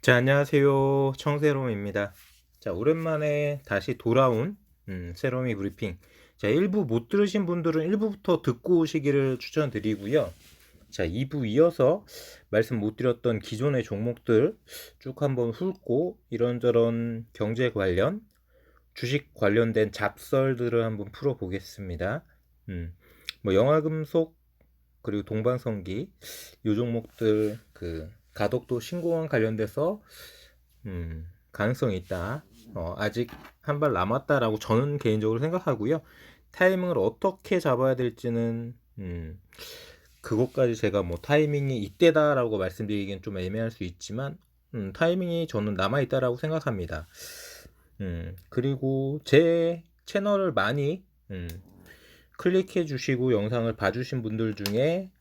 자, 안녕하세요. 청새롬입니다. 자, 오랜만에 다시 돌아온 새롬이 브리핑. 자, 1부 못 들으신 분들은 1부부터 듣고 오시기를 추천드리고요. 자, 2부 이어서 말씀 못 드렸던 기존의 종목들 쭉 한번 훑고 이런저런 경제 관련, 주식 관련된 잡설들을 한번 풀어보겠습니다. 뭐 영화금속 그리고 동방성기 요 종목들 그 가덕도 신공항 관련돼서 가능성이 있다. 아직 한 발 남았다라고 저는 개인적으로 생각하고요. 타이밍을 어떻게 잡아야 될지는 그것까지 제가 뭐 타이밍이 이때다라고 말씀드리기는 좀 애매할 수 있지만 타이밍이 저는 남아있다라고 생각합니다. 그리고 제 채널을 많이 클릭해 주시고 영상을 봐주신 분들 중에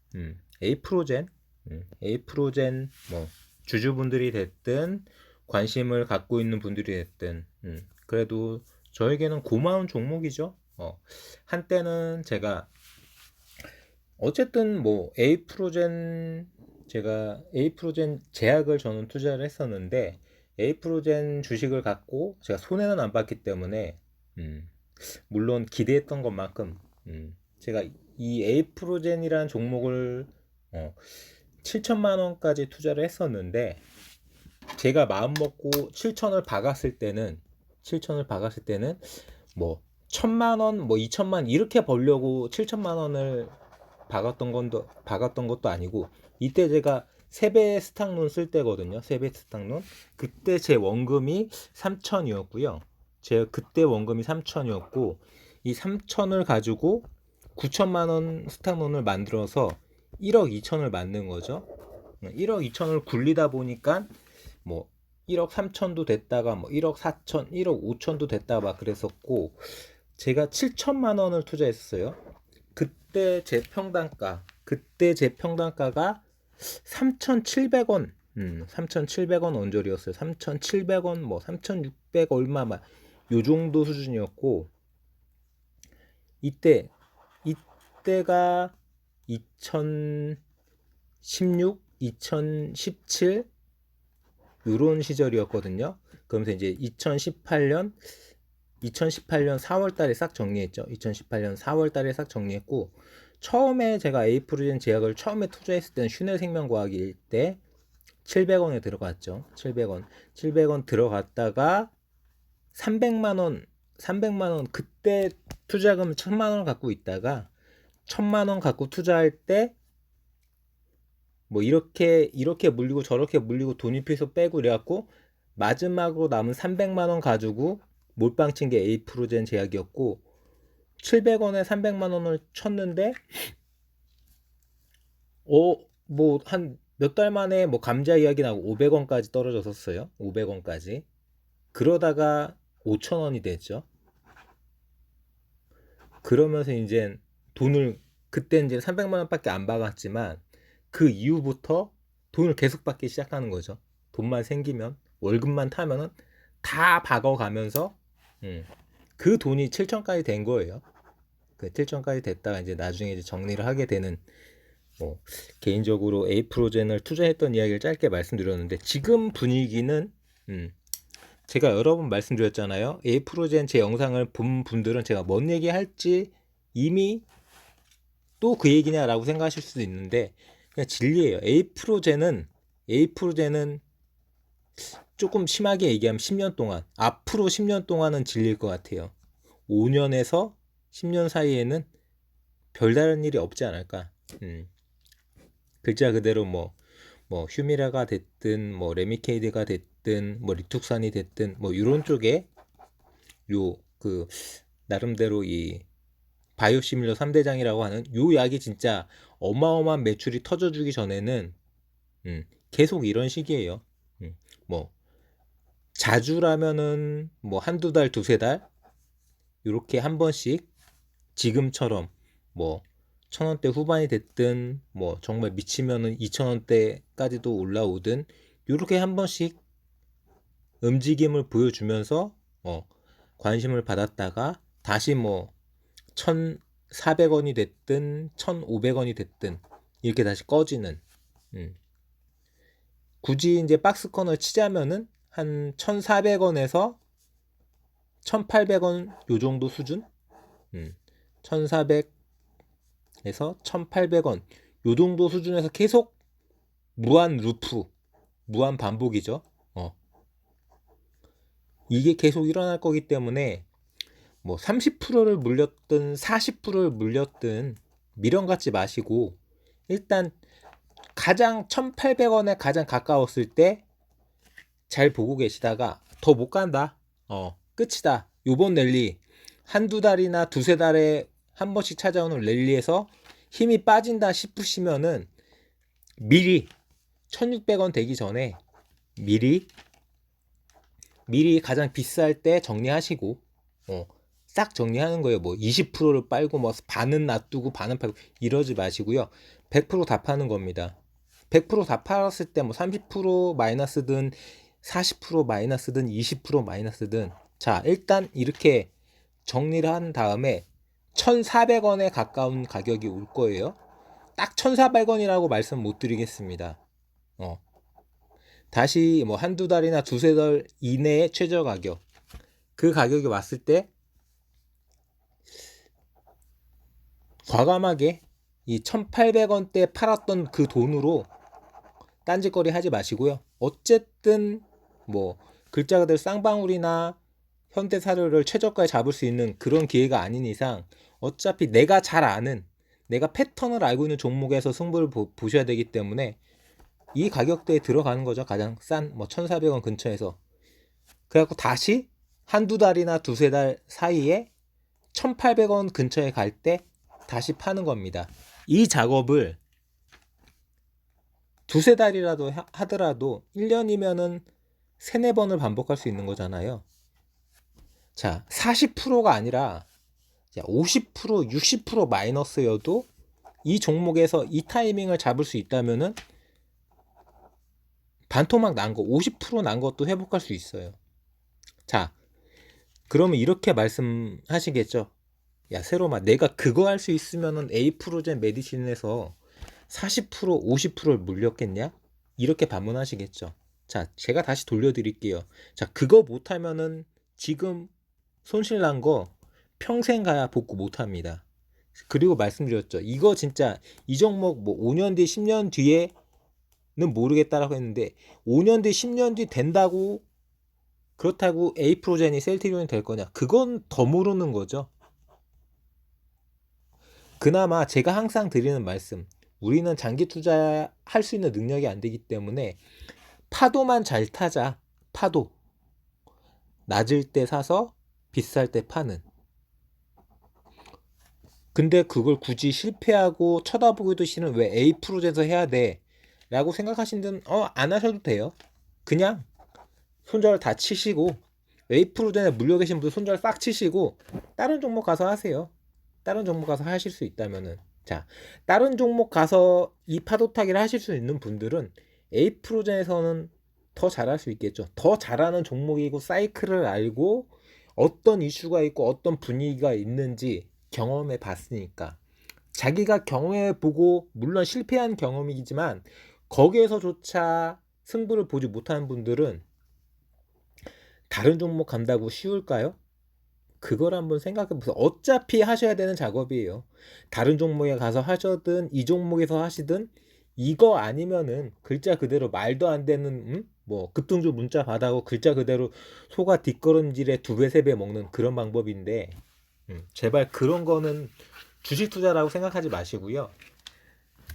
에이프로젠, 에이프로젠 뭐 주주분들이 됐든 관심을 갖고 있는 분들이 됐든 그래도 저에게는 고마운 종목이죠. 한때는 제가 어쨌든 뭐 에이프로젠 제가 에이프로젠 제약을 저는 투자를 했었는데 에이프로젠 주식을 갖고 제가 손해는 안 봤기 때문에 물론 기대했던 것만큼 제가 이 에이프로젠이라는 종목을 7천만 원까지 투자를 했었는데 제가 마음 먹고 7천을 박았을 때는 뭐 1천만 원, 뭐 2천만 이렇게 벌려고 7천만 원을 박았던 것도 아니고 이때 제가 세배 스탁론 쓸 때거든요. 세배 스탁론. 그때 제 원금이 3천이었고요. 제가 그때 원금이 3천이었고 이 3천을 가지고 9천만 원 스탁론을 만들어서 1억 2천을 만든 거죠. 1억 2천을 굴리다 보니까 뭐 1억 3천도 됐다가 뭐 1억 4천, 1억 5천도 됐다가 막 그랬었고 제가 7천만 원을 투자했어요. 그때 제 평단가가 3,700원, 3,700원 언저리였어요. 3,700원, 뭐 3,600 얼마 막 요 정도 수준이었고 이때가 2016, 2017 요런 시절이었거든요. 그러면서 이제 2018년 4월 달에 싹 정리했죠. 2018년 4월 달에 싹 정리했고 처음에 제가 에이프로젠 제약을 처음에 투자했을 때는 슈네생명과학일 때 700원에 들어갔죠. 700원 들어갔다가 300만 원 그때 투자금 1000만 원 갖고 있다가 1000만 원 갖고 투자할 때 뭐 이렇게 물리고 저렇게 물리고 돈이 필서 빼고 이래갖고 마지막으로 남은 300만 원 가지고 몰빵 친 게 에이프로젠 제약이었고 700원에 300만 원을 쳤는데 뭐 한 몇 달 만에 뭐 감자 이야기 나고 500원까지 떨어졌었어요. 500원까지. 그러다가 5,000원이 됐죠. 그러면서 이제 돈을 그때 이제 300만 원밖에 안 박았지만 그 이후부터 돈을 계속 받기 시작하는 거죠. 돈만 생기면 월급만 타면은 다 박아가면서 그 돈이 7천까지 된 거예요. 그 7천까지 됐다가 이제 나중에 이제 정리를 하게 되는 뭐 개인적으로 에이프로젠을 투자했던 이야기를 짧게 말씀드렸는데 지금 분위기는 제가 여러 번 말씀드렸잖아요. 에이프로젠 제 영상을 본 분들은 제가 뭔 얘기 할지 이미 또 그 얘기냐라고 생각하실 수도 있는데 그냥 진리예요. 에이프로젠은 조금 심하게 얘기하면 10년 동안 앞으로 10년 동안은 질릴 것 같아요. 5년에서 10년 사이에는 별다른 일이 없지 않을까. 글자 그대로 뭐 휴미라가 됐든 뭐 레미케이드가 됐든 뭐 리툭산이 됐든 뭐 이런 쪽에 요 그 나름대로 이 바이오시밀러 3대장이라고 하는 요 약이 진짜 어마어마한 매출이 터져주기 전에는 계속 이런 식이에요. 뭐 자주라면은 뭐 한두 달, 두세 달 이렇게 한 번씩 지금처럼 뭐 1,000원대 후반이 됐든 뭐 정말 미치면은 2,000원대까지도 올라오든 이렇게 한 번씩 움직임을 보여주면서 관심을 받았다가 다시 뭐 1,400원이 됐든 1,500원이 됐든 이렇게 다시 꺼지는 굳이 이제 박스권을 치자면은 한 1,400원에서 1,800원 요 정도 수준? 1,400에서 1,800원 요 정도 수준에서 계속 무한 루프, 무한 반복이죠. 이게 계속 일어날 거기 때문에 뭐 30%를 물렸든 40%를 물렸든 미련 갖지 마시고 일단 가장 1,800원에 가장 가까웠을 때 잘 보고 계시다가 더 못 간다. 끝이다. 요번 랠리 한두 달이나 두세 달에 한 번씩 찾아오는 랠리에서 힘이 빠진다 싶으시면은 미리 1,600원 되기 전에 미리 가장 비쌀 때 정리하시고 싹 정리하는 거예요. 뭐 20%를 빨고 뭐 반은 놔두고 반은 팔고 이러지 마시고요. 100%다 파는 겁니다. 100%다 팔았을 때 뭐 30% 마이너스든 40% 마이너스든 20% 마이너스든 자 일단 이렇게 정리를 한 다음에 1,400원에 가까운 가격이 올 거예요. 딱 1,400원이라고 말씀 못 드리겠습니다. 다시 뭐 한두 달이나 두세 달 이내의 최저 가격 그 가격이 왔을 때 과감하게 이 1,800원대 팔았던 그 돈으로 딴짓거리 하지 마시고요. 어쨌든 뭐 글자 그대로 쌍방울이나 현대사료를 최저가에 잡을 수 있는 그런 기회가 아닌 이상 어차피 내가 잘 아는 내가 패턴을 알고 있는 종목에서 승부를 보셔야 되기 때문에 이 가격대에 들어가는 거죠. 가장 싼 뭐 1,400원 근처에서. 그래갖고 다시 한두 달이나 두세 달 사이에 1,800원 근처에 갈 때 다시 파는 겁니다. 이 작업을 두세 달이라도 하더라도 1년이면은 세네 번을 반복할 수 있는 거잖아요. 자, 40%가 아니라 50%, 60% 마이너스여도 이 종목에서 이 타이밍을 잡을 수 있다면은 반토막 난 거, 50% 난 것도 회복할 수 있어요. 자, 그러면 이렇게 말씀하시겠죠. 야, 세로마, 내가 그거 할 수 있으면은 에이프로젠 메디신에서 40%, 50%를 물렸겠냐? 이렇게 반문하시겠죠. 자, 제가 다시 돌려드릴게요. 자, 그거 못하면은 지금 손실 난 거 평생 가야 복구 못합니다. 그리고 말씀드렸죠. 이거 진짜 이 종목 뭐 5년 뒤, 10년 뒤에는 모르겠다라고 했는데 5년 뒤, 10년 뒤 된다고 그렇다고 에이프로젠이 셀트리온이 될 거냐? 그건 더 모르는 거죠. 그나마 제가 항상 드리는 말씀, 우리는 장기 투자할 수 있는 능력이 안 되기 때문에 파도만 잘 타자. 파도. 낮을 때 사서 비쌀 때 파는. 근데 그걸 굳이 실패하고 쳐다보기도 싫은 왜 A 프로에서 해야 돼? 라고 생각하시는 분은 안 하셔도 돼요. 그냥 손절 다 치시고 A 프로에 물려 계신 분들 손절 싹 치시고 다른 종목 가서 하세요. 다른 종목 가서 하실 수 있다면은 자, 다른 종목 가서 이 파도 타기를 하실 수 있는 분들은 A 프로젠에서는 더 잘할 수 있겠죠. 더 잘하는 종목이고 사이클을 알고 어떤 이슈가 있고 어떤 분위기가 있는지 경험해 봤으니까 자기가 경험해 보고 물론 실패한 경험이지만 거기에서조차 승부를 보지 못하는 분들은 다른 종목 간다고 쉬울까요? 그걸 한번 생각해 보세요. 어차피 하셔야 되는 작업이에요. 다른 종목에 가서 하셔든 이 종목에서 하시든 이거 아니면은 글자 그대로 말도 안 되는 뭐 급등주 문자 받아고 글자 그대로 소가 뒷걸음질에 2배 3배 먹는 그런 방법인데 제발 그런 거는 주식 투자라고 생각하지 마시고요.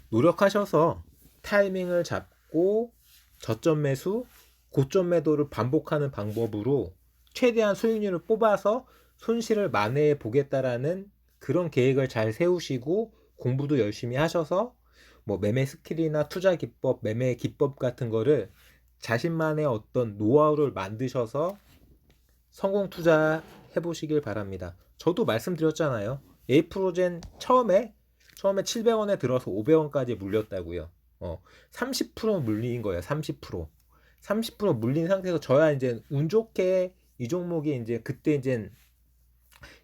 노력하셔서 타이밍을 잡고 저점 매수, 고점 매도를 반복하는 방법으로 최대한 수익률을 뽑아서 손실을 만회해 보겠다라는 그런 계획을 잘 세우시고 공부도 열심히 하셔서 뭐 매매 스킬이나 투자 기법, 매매 기법 같은 거를 자신만의 어떤 노하우를 만드셔서 성공 투자 해보시길 바랍니다. 저도 말씀드렸잖아요. 에이프로젠 처음에 700원에 들어서 500원까지 물렸다고요. 30% 물린 거예요. 30% 물린 상태에서 저야 이제 운 좋게 이 종목이 이제 그때 이제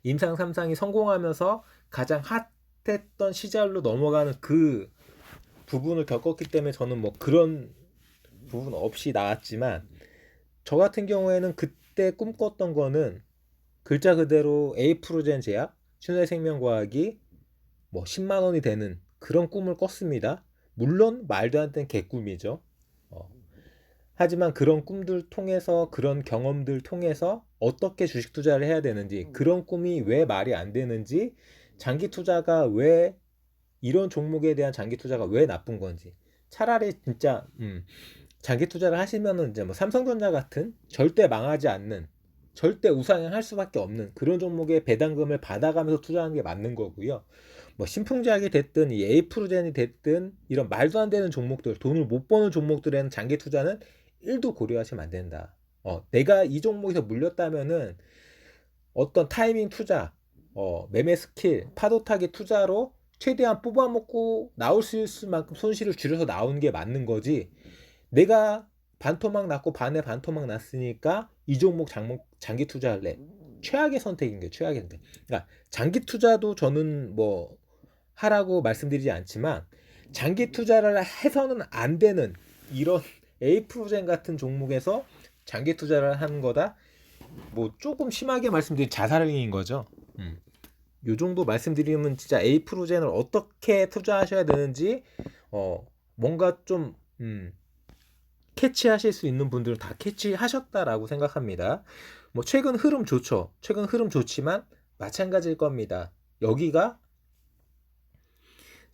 임상 3상이 성공하면서 가장 핫했던 시절로 넘어가는 그 부분을 겪었기 때문에 저는 뭐 그런 부분 없이 나왔지만 저 같은 경우에는 그때 꿈꿨던 거는 글자 그대로 에이프로젠 제약, 신해생명과학이 뭐 10만 원이 되는 그런 꿈을 꿨습니다. 물론 말도 안 되는 개꿈이죠. 어, 하지만 그런 꿈들 통해서 그런 경험들 통해서 어떻게 주식 투자를 해야 되는지 그런 꿈이 왜 말이 안 되는지 장기 투자가 왜 이런 종목에 대한 장기 투자가 왜 나쁜 건지 차라리 진짜 장기 투자를 하시면은 이제 뭐 삼성전자 같은 절대 망하지 않는 절대 우상향할 수밖에 없는 그런 종목에 배당금을 받아가면서 투자하는 게 맞는 거고요. 뭐 신풍제약이 됐든 이 에이프로젠이 됐든 이런 말도 안 되는 종목들 돈을 못 버는 종목들에는 장기 투자는 1도 고려하시면 안 된다. 내가 이 종목에서 물렸다면은 어떤 타이밍 투자, 매매 스킬, 파도 타기 투자로 최대한 뽑아먹고 나올 수 있을 만큼 손실을 줄여서 나오는 게 맞는 거지. 내가 반토막 났고 반에 반토막 났으니까 이 종목 장기 투자할래. 최악의 선택인 거예요. 최악의 선택. 그러니까 장기 투자도 저는 뭐 하라고 말씀드리지 않지만 장기 투자를 해서는 안 되는 이런 에이프로젠 같은 종목에서 장기 투자를 하는 거다. 뭐 조금 심하게 말씀드린 자살행위인 거죠. 요 정도 말씀드리면 진짜 에이프로젠을 어떻게 투자하셔야 되는지 뭔가 좀 캐치하실 수 있는 분들은 다 캐치하셨다라고 생각합니다. 뭐 최근 흐름 좋죠. 최근 흐름 좋지만 마찬가지일 겁니다. 여기가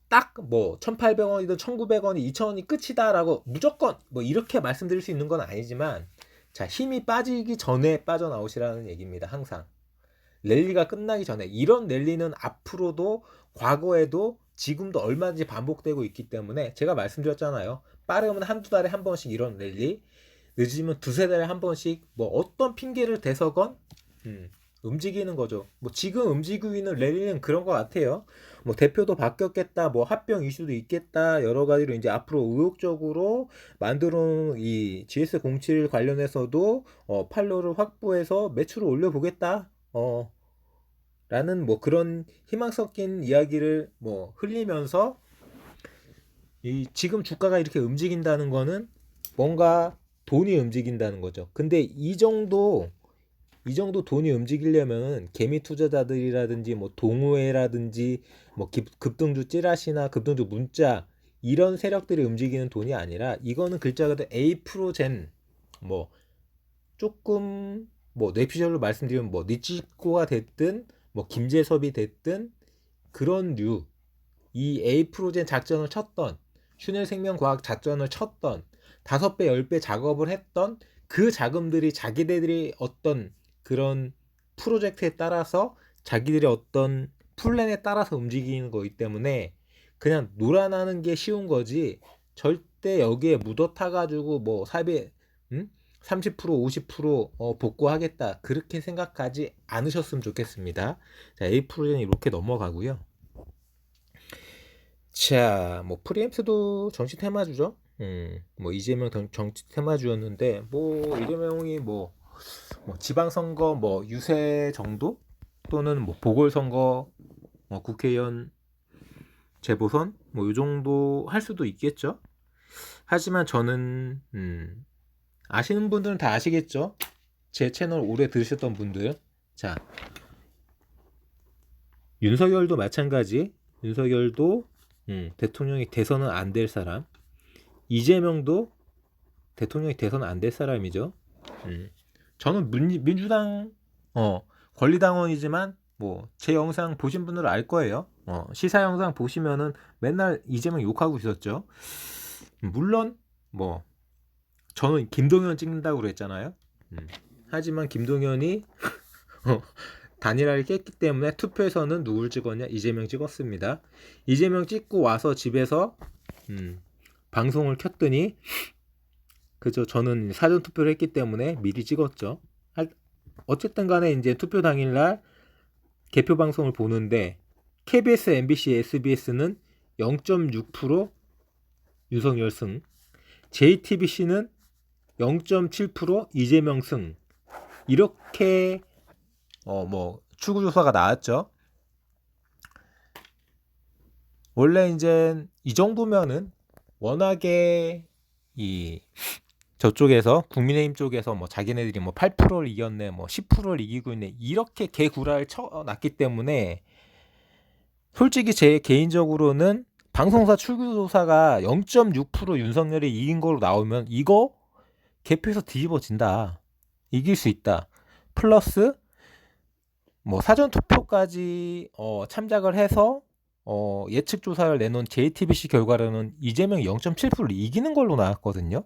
딱 뭐 1,800원이든 1,900원이 2,000원이 끝이다라고 무조건 뭐 이렇게 말씀드릴 수 있는 건 아니지만 자, 힘이 빠지기 전에 빠져나오시라는 얘기입니다. 항상. 랠리가 끝나기 전에 이런 랠리는 앞으로도 과거에도 지금도 얼마든지 반복되고 있기 때문에 제가 말씀드렸잖아요. 빠르면 한두 달에 한 번씩 이런 랠리, 늦으면 두세 달에 한 번씩 뭐 어떤 핑계를 대서건 움직이는 거죠. 뭐 지금 움직이고 있는 랠리는 그런 것 같아요. 뭐 대표도 바뀌었겠다, 뭐 합병 이슈도 있겠다, 여러 가지로 이제 앞으로 의욕적으로 만들어놓은 이 GS07 관련해서도 팔로를 확보해서 매출을 올려보겠다. 라는 뭐 그런 희망 섞인 이야기를 뭐 흘리면서 이 지금 주가가 이렇게 움직인다는 거는 뭔가 돈이 움직인다는 거죠. 근데 이 정도 돈이 움직이려면 개미 투자자들이라든지 뭐 동호회라든지 뭐 급등주 찌라시나 급등주 문자 이런 세력들이 움직이는 돈이 아니라 이거는 글자 그대로 A 프로젠 뭐 조금 뭐 뇌피셜로 말씀드리면 뭐 니치코가 됐든 뭐 김재섭이 됐든 그런 류 이 A 프로젠 작전을 쳤던 슈넬생명과학 작전을 쳤던 5배 10배 작업을 했던 그 자금들이 자기들이 어떤 그런 프로젝트에 따라서 자기들의 어떤 플랜에 따라서 움직이는 거기 때문에 그냥 놀아나는 게 쉬운 거지 절대 여기에 묻어 타가지고 뭐 사비 30% 50% 복구하겠다 그렇게 생각하지 않으셨으면 좋겠습니다. 자, A 프로젝트는 이렇게 넘어가고요. 자, 뭐 프리엠스도 정치 테마주죠. 뭐 이재명 정치 테마주였는데 뭐 이재명이 뭐 지방선거 뭐 유세 정도 또는 뭐 보궐선거 뭐 국회의원 재보선 뭐 이 정도 할 수도 있겠죠. 하지만 저는 아시는 분들은 다 아시겠죠. 제 채널 오래 들으셨던 분들. 자, 윤석열도 마찬가지. 윤석열도 대통령이 돼서는 안 될 사람. 이재명도 대통령이 돼서는 안 될 사람이죠. 저는 민주당 권리당원이지만 뭐 제 영상 보신 분들은 알 거예요. 시사 영상 보시면은 맨날 이재명 욕하고 있었죠. 물론 뭐 저는 김동연 찍는다고 그랬잖아요. 하지만 김동연이 단일화를 깼기 때문에 투표에서는 누굴 찍었냐? 이재명 찍었습니다. 이재명 찍고 와서 집에서 방송을 켰더니 그죠? 저는 사전 투표를 했기 때문에 미리 찍었죠. 어쨌든 간에 이제 투표 당일날 개표 방송을 보는데 KBS, MBC, SBS는 0.6% 윤석열 승, JTBC는 0.7% 이재명 승 이렇게 뭐 추구 조사가 나왔죠. 원래 이제 이 정도면은 워낙에 이 저쪽에서 국민의힘 쪽에서 뭐 자기네들이 뭐 8%를 이겼네, 뭐 10%를 이기고 있네, 이렇게 개구라를 쳐놨기 때문에 솔직히 제 개인적으로는 방송사 출구조사가 0.6% 윤석열이 이긴 걸로 나오면 이거 개표에서 뒤집어진다. 이길 수 있다. 플러스 뭐 사전 투표까지 참작을 해서 예측 조사를 내놓은 JTBC 결과로는 이재명이 0.7%를 이기는 걸로 나왔거든요.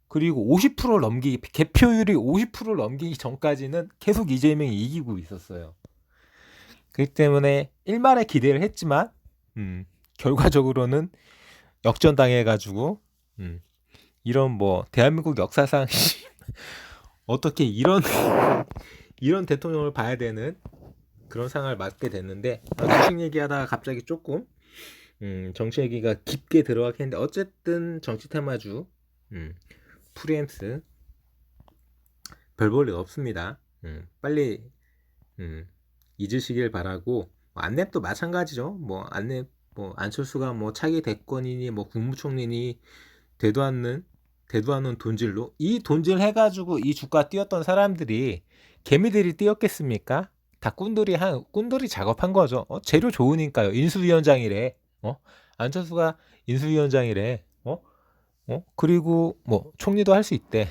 그리고 50%를 넘기기, 개표율이 50%를 넘기기 전까지는 계속 이재명이 이기고 있었어요. 그렇기 때문에 일말의 기대를 했지만 결과적으로는 역전당해가지고 이런 뭐 대한민국 역사상 어떻게 이런 대통령을 봐야 되는 그런 상황을 맞게 됐는데, 주식 얘기하다가 갑자기 조금 정치 얘기가 깊게 들어가긴 했는데, 어쨌든 정치 테마주 프리엠스 별 볼 일 없습니다. 빨리 잊으시길 바라고, 안랩도 마찬가지죠. 뭐 안랩, 뭐 안철수가 뭐 차기 대권이니 뭐 국무총리니 되도 않는 돈질로, 이 돈질 해가지고 이 주가 뛰었던 사람들이 개미들이 뛰었겠습니까? 다 꾼들이 작업한 거죠. 재료 좋으니까요. 인수위원장이래. 안철수가 인수위원장이래. 그리고 뭐 총리도 할 수 있대.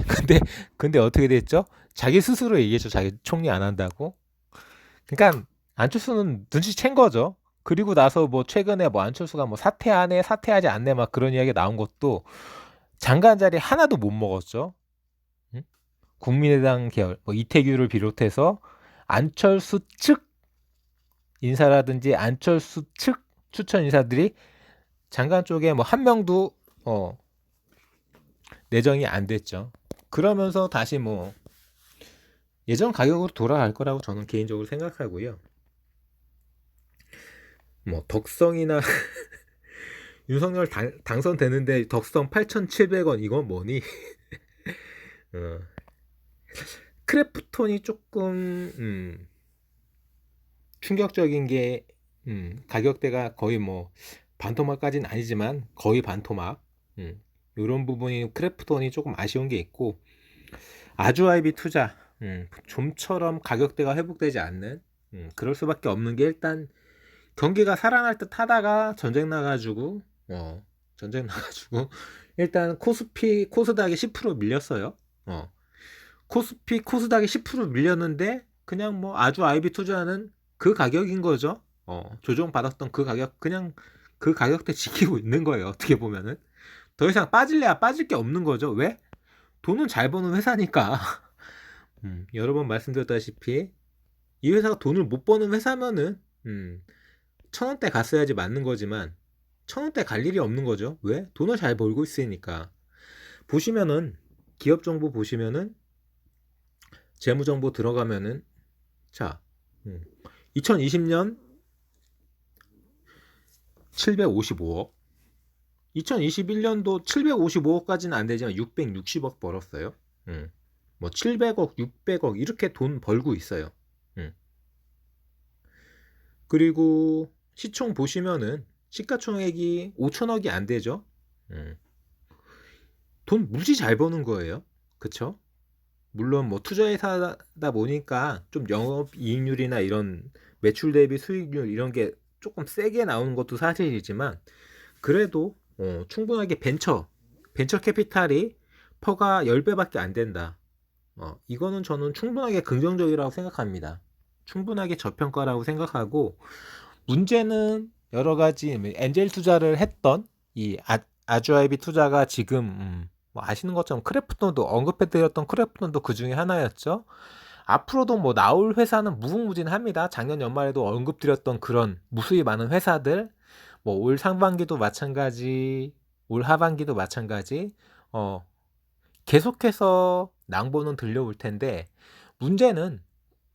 근데 어떻게 됐죠? 자기 스스로 얘기했죠. 자기 총리 안 한다고. 그러니까 안철수는 눈치챈 거죠. 그리고 나서 뭐 최근에 뭐 안철수가 뭐 사퇴하네, 사퇴하지 않네, 막 그런 이야기 나온 것도 장관 자리 하나도 못 먹었죠. 응? 국민의당 계열, 뭐 이태규를 비롯해서 안철수 측 인사라든지 안철수 측 추천 인사들이 장관 쪽에 뭐 한 명도 내정이 안 됐죠. 그러면서 다시 뭐 예전 가격으로 돌아갈 거라고 저는 개인적으로 생각하고요. 뭐 덕성이나 윤석열 당선되는데 덕성 8,700원 이건 뭐니? 크래프톤이 조금 충격적인 게 가격대가 거의 뭐 반토막까지는 아니지만 거의 반토막, 이런 부분이 크래프톤이 조금 아쉬운 게 있고, 아주아이비 투자 좀처럼 가격대가 회복되지 않는, 그럴 수밖에 없는 게, 일단 경기가 살아날 듯 하다가 전쟁 나가지고 일단 코스닥이 10% 밀렸어요. 코스닥이 10% 밀렸는데 그냥 뭐 아주 아이비 투자는 그 가격인 거죠. 조정 받았던 그 가격, 그냥 그 가격대 지키고 있는 거예요. 어떻게 보면은 더 이상 빠질래야 빠질 게 없는 거죠. 왜? 돈은 잘 버는 회사니까. 여러 번 말씀드렸다시피 이 회사가 돈을 못 버는 회사면은 1,000원대 갔어야지 맞는 거지만 1,000원대 갈 일이 없는 거죠. 왜? 돈을 잘 벌고 있으니까. 보시면은 기업 정보 보시면은 재무 정보 들어가면은, 자, 2020년 755억, 2021년도 755억까지는 안 되지만 660억 벌었어요. 뭐 700억, 600억 이렇게 돈 벌고 있어요. 그리고 시총 보시면은 시가총액이 5천억이 안 되죠. 돈 무지 잘 버는 거예요. 그쵸? 물론 뭐 투자회사다 보니까 좀 영업이익률이나 이런 매출 대비 수익률 이런 게 조금 세게 나오는 것도 사실이지만, 그래도 충분하게 벤처 캐피탈이 퍼가 10배밖에 안 된다. 이거는 저는 충분하게 긍정적이라고 생각합니다. 충분하게 저평가라고 생각하고, 문제는 여러 가지 엔젤 투자를 했던 이 아주아이비 투자가 지금 뭐 아시는 것처럼 크래프톤도 언급해드렸던 크래프톤도 그 중에 하나였죠. 앞으로도 뭐 나올 회사는 무궁무진합니다. 작년 연말에도 언급드렸던 그런 무수히 많은 회사들, 뭐 올 상반기도 마찬가지, 올 하반기도 마찬가지, 계속해서 낭보는 들려올 텐데, 문제는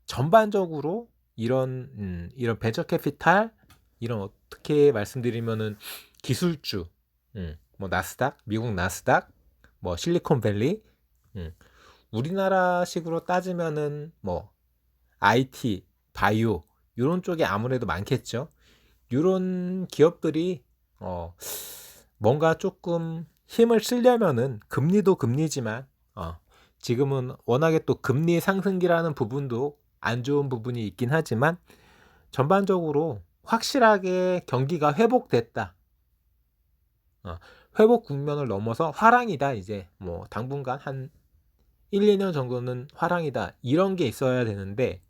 전반적으로 이런 벤처 캐피탈, 이런 어떻게 말씀드리면은 기술주, 뭐 나스닥, 미국 나스닥, 뭐 실리콘밸리, 우리나라식으로 따지면은 뭐 IT, 바이오 이런 쪽에 아무래도 많겠죠. 이런 기업들이 뭔가 조금 힘을 쓰려면은 금리도 금리지만 지금은 워낙에 또 금리 상승기라는 부분도 안 좋은 부분이 있긴 하지만 전반적으로 확실하게 경기가 회복됐다. 회복 국면을 넘어서 화랑이다. 이제 뭐 당분간 한 1, 2년 정도는 화랑이다. 이런 게 있어야 되는데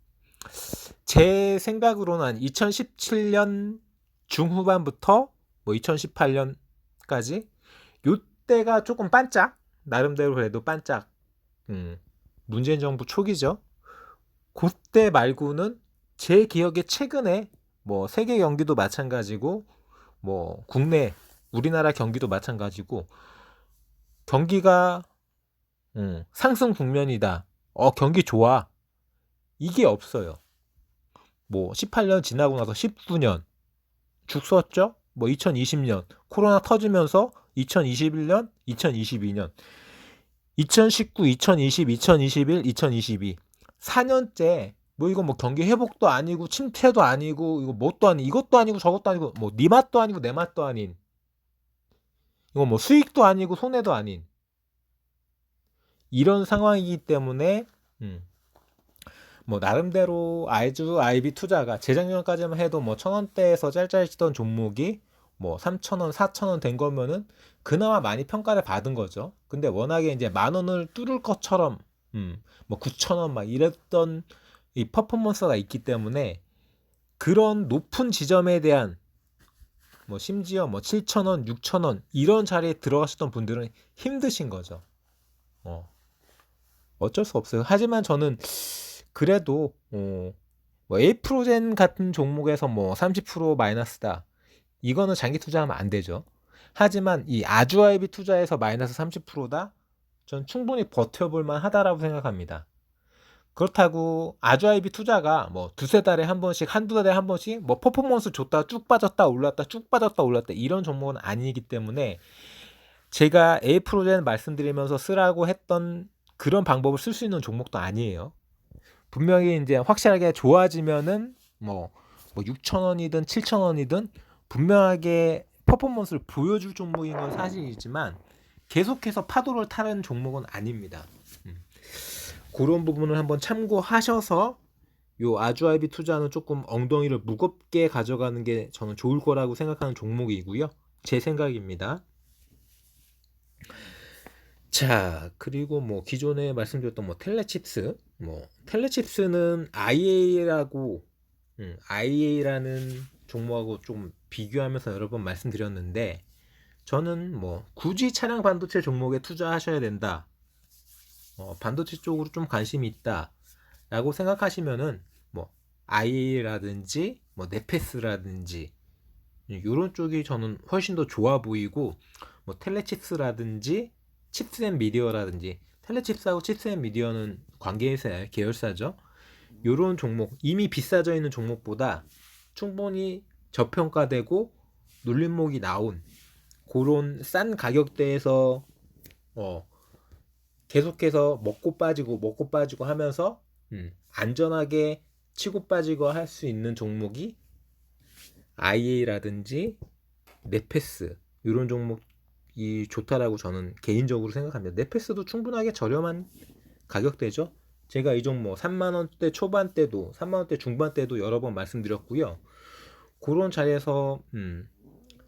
제 생각으로는 한 2017년 중후반부터 뭐 2018년까지 요때가 조금 반짝 나름대로 그래도 반짝 문재인 정부 초기죠. 그때 말고는 제 기억에 최근에 뭐 세계 경기도 마찬가지고 뭐 국내 우리나라 경기도 마찬가지고 경기가 상승 국면이다. 경기 좋아. 이게 없어요. 뭐 18년 지나고 나서 19년 죽 썼죠? 뭐 2020년 코로나 터지면서 2021년, 2022년, 2019, 2020, 2021, 2022 4년째 뭐 이거 뭐 경기 회복도 아니고 침체도 아니고 이거 뭣도 아니 이것도 아니고 저것도 아니고 뭐 네 맛도 아니고 내 맛도 아닌 이거 뭐 수익도 아니고 손해도 아닌 이런 상황이기 때문에 뭐 나름대로 아이주 아이비 투자가 재작년까지만 해도 뭐 1,000원대에서 짤짤치던 종목이 뭐 3,000원, 4,000원 된 거면은 그나마 많이 평가를 받은 거죠. 근데 워낙에 이제 10,000원을 뚫을 것처럼 뭐 9,000원 막 이랬던 이 퍼포먼스가 있기 때문에 그런 높은 지점에 대한 뭐 심지어 뭐 7,000원, 6,000원 이런 자리에 들어가셨던 분들은 힘드신 거죠. 어쩔 수 없어요. 하지만 저는 그래도 뭐 에이프로젠 같은 종목에서 뭐 30% 마이너스다. 이거는 장기 투자하면 안 되죠. 하지만 이 아주아이비 투자에서 마이너스 30%다. 전 충분히 버텨볼 만하다라고 생각합니다. 그렇다고 아주아이비 투자가 뭐 두세 달에 한 번씩 한두 달에 한 번씩 뭐 퍼포먼스 좋다 쭉 빠졌다 올랐다 쭉 빠졌다 올랐다 이런 종목은 아니기 때문에 제가 에이프로젠 말씀드리면서 쓰라고 했던 그런 방법을 쓸 수 있는 종목도 아니에요. 분명히 이제 확실하게 좋아지면은 뭐 6,000원이든 7,000원이든 분명하게 퍼포먼스를 보여줄 종목인 건 사실이지만 계속해서 파도를 타는 종목은 아닙니다. 그런 부분을 한번 참고하셔서 요 아주아이비 투자는 조금 엉덩이를 무겁게 가져가는 게 저는 좋을 거라고 생각하는 종목이고요. 제 생각입니다. 자, 그리고 뭐 기존에 말씀드렸던 뭐 텔레칩스는 IA라는 종목하고 좀 비교하면서 여러 번 말씀드렸는데 저는 뭐 굳이 차량 반도체 종목에 투자하셔야 된다. 반도체 쪽으로 좀 관심이 있다. 라고 생각하시면은 뭐 IA라든지 뭐 네페스라든지 이런 쪽이 저는 훨씬 더 좋아 보이고 뭐 텔레칩스라든지 칩스앤미디어라든지 텔레칩스하고 칩스앤미디어는 관계회사예요. 계열사죠. 이런 종목 이미 비싸져 있는 종목보다 충분히 저평가되고 눌림목이 나온 그런 싼 가격대에서 계속해서 먹고 빠지고 하면서 안전하게 치고 빠지고 할 수 있는 종목이 IA라든지 네페스 이런 종목이 좋다라고 저는 개인적으로 생각합니다. 네페스도 충분하게 저렴한 가격대죠. 제가 이 종목 3만원대 초반대도 3만원대 중반대도 여러 번 말씀드렸고요. 그런 자리에서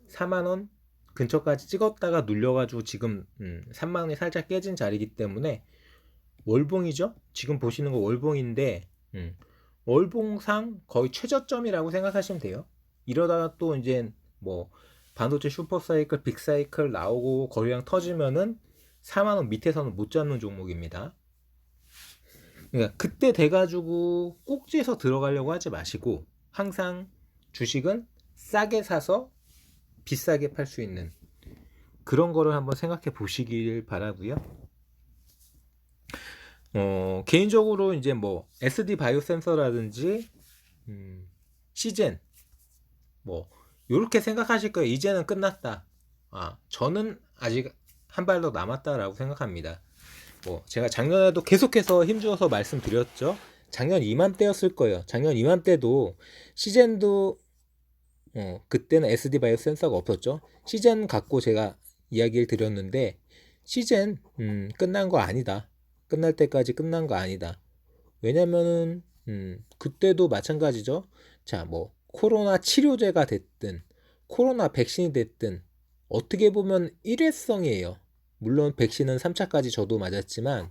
4만원 근처까지 찍었다가 눌려가지고 지금 3만원이 살짝 깨진 자리이기 때문에 월봉이죠. 지금 보시는 거 월봉인데 월봉상 거의 최저점이라고 생각하시면 돼요. 이러다가 또 이제 뭐 반도체 슈퍼사이클 빅사이클 나오고 거래량 터지면은 4만원 밑에서는 못 잡는 종목입니다. 그러니까 그때 돼가지고 꼭지에서 들어가려고 하지 마시고 항상 주식은 싸게 사서 비싸게 팔 수 있는 그런 거를 한번 생각해 보시길 바라고요. 개인적으로 이제 뭐 SD 바이오 센서라든지 시젠 뭐 요렇게 생각하실 거예요. 이제는 끝났다. 저는 아직 한 발 더 남았다라고 생각합니다. 뭐 제가 작년에도 계속해서 힘주어서 말씀드렸죠. 작년 이맘때였을 거예요. 작년 이맘때도 시젠도 그때는 SD 바이오 센서가 없었죠. 시젠 갖고 제가 이야기를 드렸는데 시즌 끝난 거 아니다. 끝날 때까지 끝난 거 아니다. 왜냐면은 그때도 마찬가지죠. 자, 뭐 코로나 치료제가 됐든 코로나 백신이 됐든 어떻게 보면 일회성이에요. 물론 백신은 3차까지 저도 맞았지만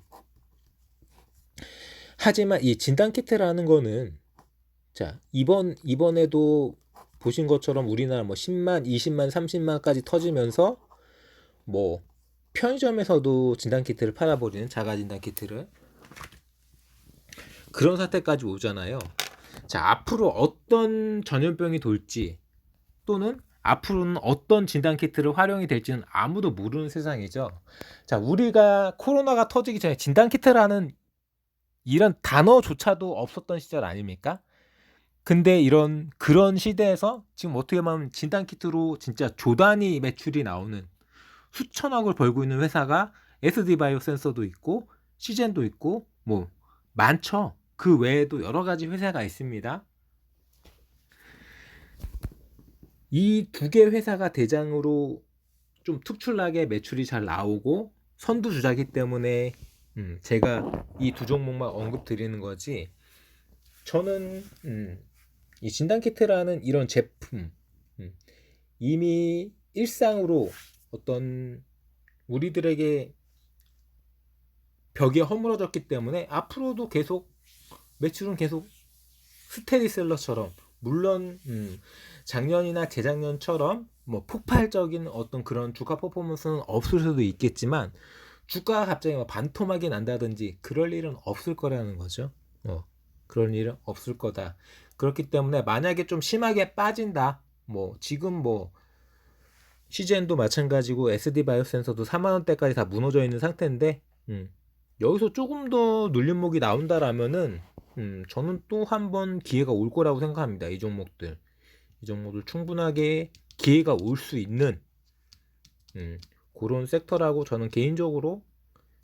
하지만 이 진단키트라는 거는 자, 이번에도 보신 것처럼 우리나라 뭐 10만, 20만, 30만까지 터지면서 뭐 편의점에서도 진단키트를 팔아버리는 자가 진단키트를 그런 사태까지 오잖아요. 자, 앞으로 어떤 전염병이 돌지 또는 앞으로는 어떤 진단키트를 활용이 될지는 아무도 모르는 세상이죠. 자, 우리가 코로나가 터지기 전에 진단키트라는 이런 단어조차도 없었던 시절 아닙니까? 근데 그런 시대에서 지금 어떻게 보면 진단키트로 진짜 조단위 매출이 나오는 수천억을 벌고 있는 회사가 SD바이오센서도 있고 시젠도 있고 뭐 많죠. 그 외에도 여러 가지 회사가 있습니다. 이 두 개 회사가 대장으로 좀 특출나게 매출이 잘 나오고 선두주자기 때문에 제가 이 두 종목만 언급 드리는 거지. 저는 이 진단키트라는 이런 제품 이미 일상으로 어떤 우리들에게 벽에 허물어졌기 때문에 앞으로도 계속 매출은 계속 스테디셀러처럼 물론 작년이나 재작년처럼 뭐 폭발적인 어떤 그런 주가 퍼포먼스는 없을 수도 있겠지만 주가가 갑자기 뭐 반토막이 난다든지 그럴 일은 없을 거라는 거죠. 그런 일은 없을 거다. 그렇기 때문에 만약에 좀 심하게 빠진다. 뭐 지금 뭐 CGN도 마찬가지고 SD바이오센서도 4만원대까지 다 무너져 있는 상태인데 여기서 조금 더 눌림목이 나온다라면은 저는 또 한 번 기회가 올 거라고 생각합니다. 이 종목들 충분하게 기회가 올 수 있는 그런 섹터라고 저는 개인적으로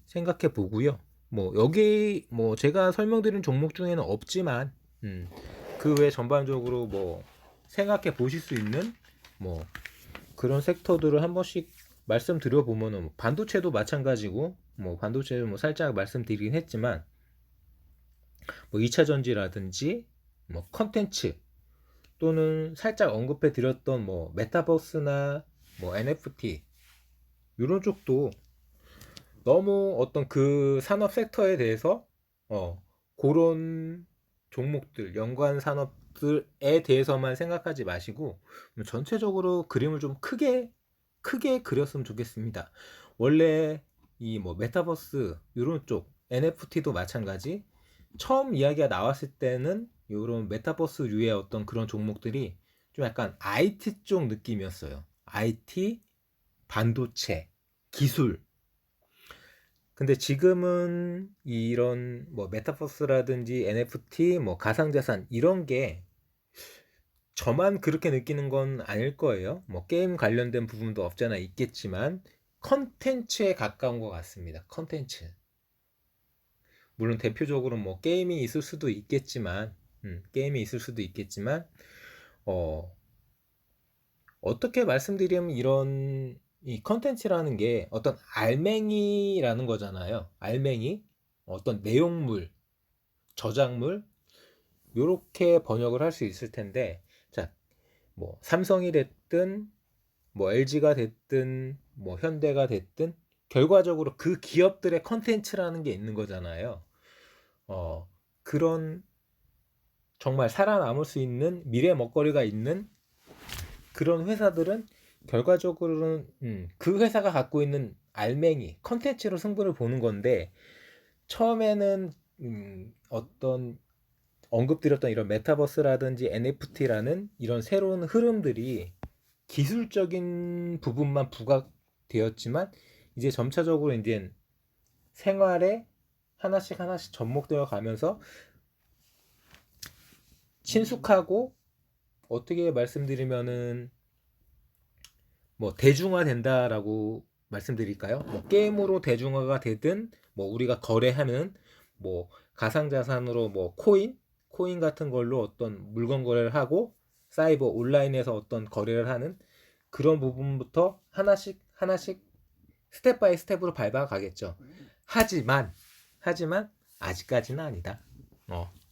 생각해 보고요. 뭐 여기 뭐 제가 설명드린 종목 중에는 없지만 그 외 전반적으로 뭐 생각해 보실 수 있는 뭐 그런 섹터들을 한 번씩 말씀드려 보면은 반도체도 마찬가지고 뭐 반도체를 뭐 살짝 말씀드리긴 했지만 뭐 2차 전지라든지 뭐 컨텐츠 또는 살짝 언급해 드렸던 뭐 메타버스나 뭐 NFT 이런 쪽도 너무 어떤 그 산업 섹터에 대해서 그런 종목들 연관 산업들에 대해서만 생각하지 마시고 전체적으로 그림을 좀 크게 그렸으면 좋겠습니다. 원래 이 뭐 메타버스 이런 쪽 NFT도 마찬가지 처음 이야기가 나왔을 때는 이런 메타버스류의 어떤 그런 종목들이 좀 약간 IT 쪽 느낌이었어요. IT, 반도체, 기술. 근데 지금은 이런 뭐 메타버스라든지 NFT, 뭐 가상자산 이런 게 저만 그렇게 느끼는 건 아닐 거예요. 뭐 게임 관련된 부분도 없잖아 있겠지만 컨텐츠에 가까운 것 같습니다. 컨텐츠. 물론 대표적으로 뭐 게임이 있을 수도 있겠지만, 어, 어떻게 말씀드리면 이런 이 컨텐츠라는 게 어떤 알맹이라는 거잖아요. 알맹이, 어떤 내용물, 저작물, 요렇게 번역을 할 수 있을 텐데, 자, 뭐 삼성이 됐든, 뭐 LG가 됐든, 뭐 현대가 됐든, 결과적으로 그 기업들의 컨텐츠라는 게 있는 거잖아요. 그런 정말 살아남을 수 있는 미래 먹거리가 있는 그런 회사들은 결과적으로는 그 회사가 갖고 있는 알맹이 컨텐츠로 승부를 보는 건데 처음에는 어떤 언급드렸던 이런 메타버스라든지 NFT라는 이런 새로운 흐름들이 기술적인 부분만 부각되었지만 이제 점차적으로 이제 생활에 하나씩 접목되어 가면서 친숙하고 어떻게 말씀드리면은 뭐 대중화된다라고 말씀드릴까요? 뭐 게임으로 대중화가 되든 뭐 우리가 거래하는 뭐 가상자산으로 뭐 코인 같은 걸로 어떤 물건 거래를 하고 사이버 온라인에서 어떤 거래를 하는 그런 부분부터 하나씩 스텝 바이 스텝으로 밟아가겠죠. 하지만 아직까지는 아니다.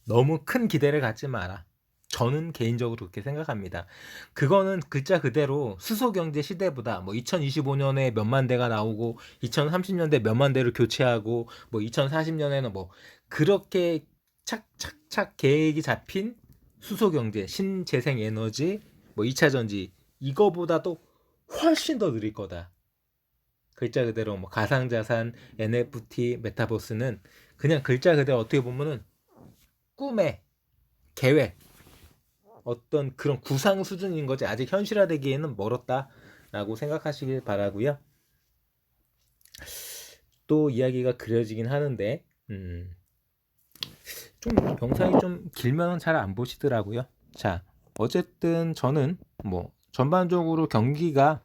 너무 큰 기대를 갖지 마라. 저는 개인적으로 그렇게 생각합니다. 그거는 글자 그대로 수소경제 시대보다 뭐 2025년에 몇만 대가 나오고 2030년대 몇만 대를 교체하고 뭐 2040년에는 뭐 그렇게 착착착 계획이 잡힌 수소경제, 신재생에너지, 뭐 2차 전지 이거보다도 훨씬 더 느릴 거다. 글자 그대로 뭐 가상자산, NFT, 메타버스는 그냥 글자 그대로 어떻게 보면은 꿈의 계획, 어떤 그런 구상 수준인 거지 아직 현실화되기에는 멀었다라고 생각하시길 바라고요. 또 이야기가 그려지긴 하는데 좀 영상이 좀 길면 잘 안 보시더라고요. 자, 어쨌든 저는 뭐 전반적으로 경기가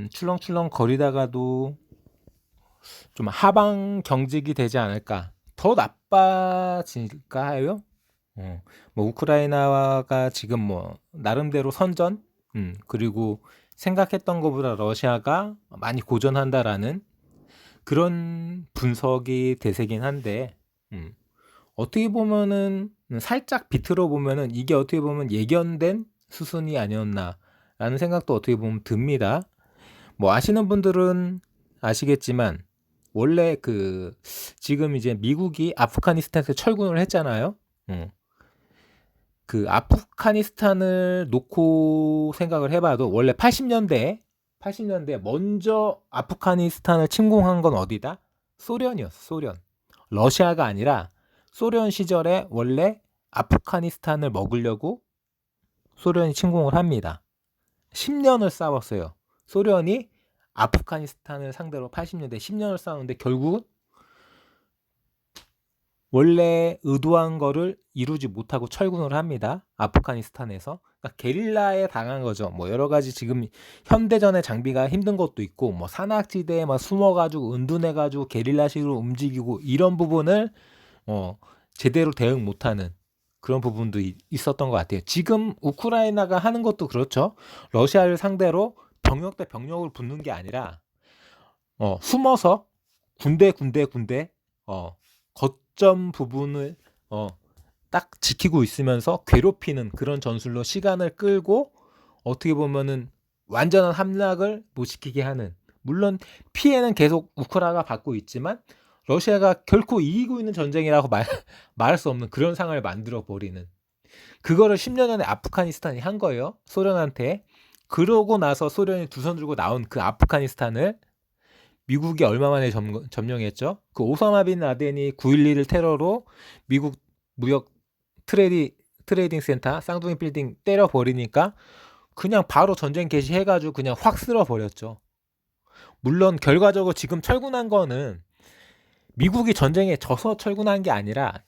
출렁출렁 거리다가도 좀 하방 경직이 되지 않을까. 더 나빠질까요? 뭐 우크라이나가 지금 뭐 나름대로 선전, 그리고 생각했던 것보다 러시아가 많이 고전한다라는 그런 분석이 대세긴 한데, 어떻게 보면은 살짝 비틀어 보면은 이게 어떻게 보면 예견된 수순이 아니었나라는 생각도 어떻게 보면 듭니다. 뭐 아시는 분들은 아시겠지만 원래 지금 이제 미국이 아프가니스탄에서 철군을 했잖아요. 그 아프가니스탄을 놓고 생각을 해봐도 원래 80년대 먼저 아프가니스탄을 침공한 건 어디다? 소련이었어. 소련. 러시아가 아니라 소련 시절에 원래 아프가니스탄을 먹으려고 소련이 침공을 합니다. 10년을 싸웠어요. 소련이 아프가니스탄을 상대로 80년대 10년을 싸우는데 결국은 원래 의도한 거를 이루지 못하고 철군을 합니다. 아프가니스탄에서. 그러니까 게릴라에 당한 거죠. 뭐 여러 가지 지금 현대전의 장비가 힘든 것도 있고 뭐 산악지대에 막 숨어가지고 은둔해가지고 게릴라식으로 움직이고 이런 부분을 제대로 대응 못하는 그런 부분도 있었던 것 같아요. 지금 우크라이나가 하는 것도 그렇죠. 러시아를 상대로 병력 대 병력을 붙는 게 아니라 숨어서 군대 거점 부분을 딱 지키고 있으면서 괴롭히는 그런 전술로 시간을 끌고 어떻게 보면은 완전한 함락을 못 시키게 하는, 물론 피해는 계속 우크라이나가 받고 있지만 러시아가 결코 이기고 있는 전쟁이라고 말할 수 없는 그런 상황을 만들어 버리는, 그거를 10년 전에 아프가니스탄이 한 거예요. 소련한테. 그러고 나서 소련이 두 손 들고 나온 그 아프가니스탄을 미국이 얼마 만에 점령했죠. 그 오사마 빈 라덴이 9.11을 테러로 미국 무역 트레이딩 센터 쌍둥이 빌딩 때려버리니까 그냥 바로 전쟁 개시해가지고 그냥 확 쓸어버렸죠. 물론 결과적으로 지금 철군한 거는 미국이 전쟁에 져서 철군한 게 아니라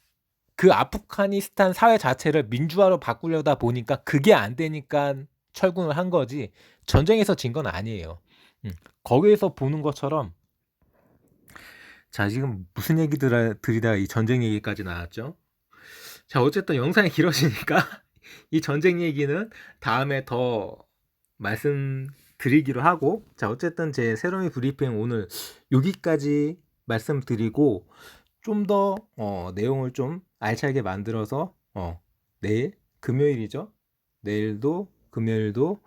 그 아프가니스탄 사회 자체를 민주화로 바꾸려다 보니까 그게 안 되니까 철군을 한 거지 전쟁에서 진 건 아니에요. 거기에서 보는 것처럼, 자, 지금 무슨 얘기 들이다가 이 전쟁 얘기까지 나왔죠. 자, 어쨌든 영상이 길어지니까 이 전쟁 얘기는 다음에 더 말씀드리기로 하고, 자, 어쨌든 제 세로미 브리핑 오늘 여기까지 말씀드리고 좀 더 내용을 좀 알차게 만들어서 내일 금요일이죠. 내일도 금요일도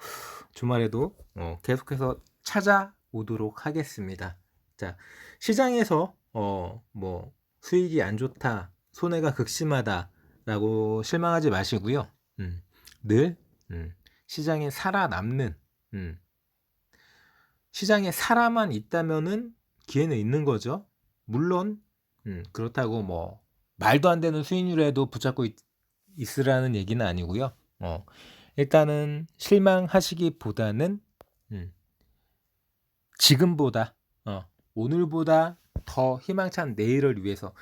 주말에도 계속해서 찾아오도록 하겠습니다. 자, 시장에서 뭐 수익이 안 좋다, 손해가 극심하다라고 실망하지 마시고요. 늘 시장에 살아남는, 시장에 살아만 있다면은 기회는 있는 거죠. 물론 그렇다고 뭐 말도 안 되는 수익률에도 붙잡고 있으라는 얘기는 아니고요. 일단은 실망하시기보다는 지금보다 오늘보다 더 희망찬 내일을 위해서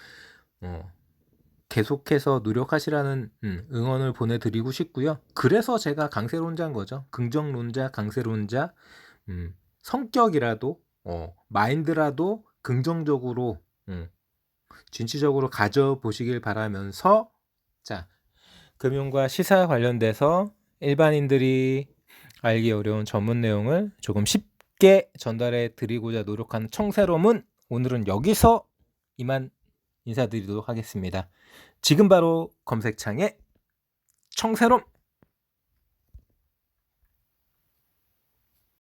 계속해서 노력하시라는 응원을 보내드리고 싶고요. 그래서 제가 강세론자인 거죠. 긍정론자, 강세론자. 성격이라도 마인드라도 긍정적으로 진취적으로 가져보시길 바라면서, 자, 금융과 시사 관련돼서 일반인들이 알기 어려운 전문 내용을 조금 쉽게 쉽게 전달해 드리고자 노력하는 청새롬은 오늘은 여기서 이만 인사드리도록 하겠습니다. 지금 바로 검색창에 청새롬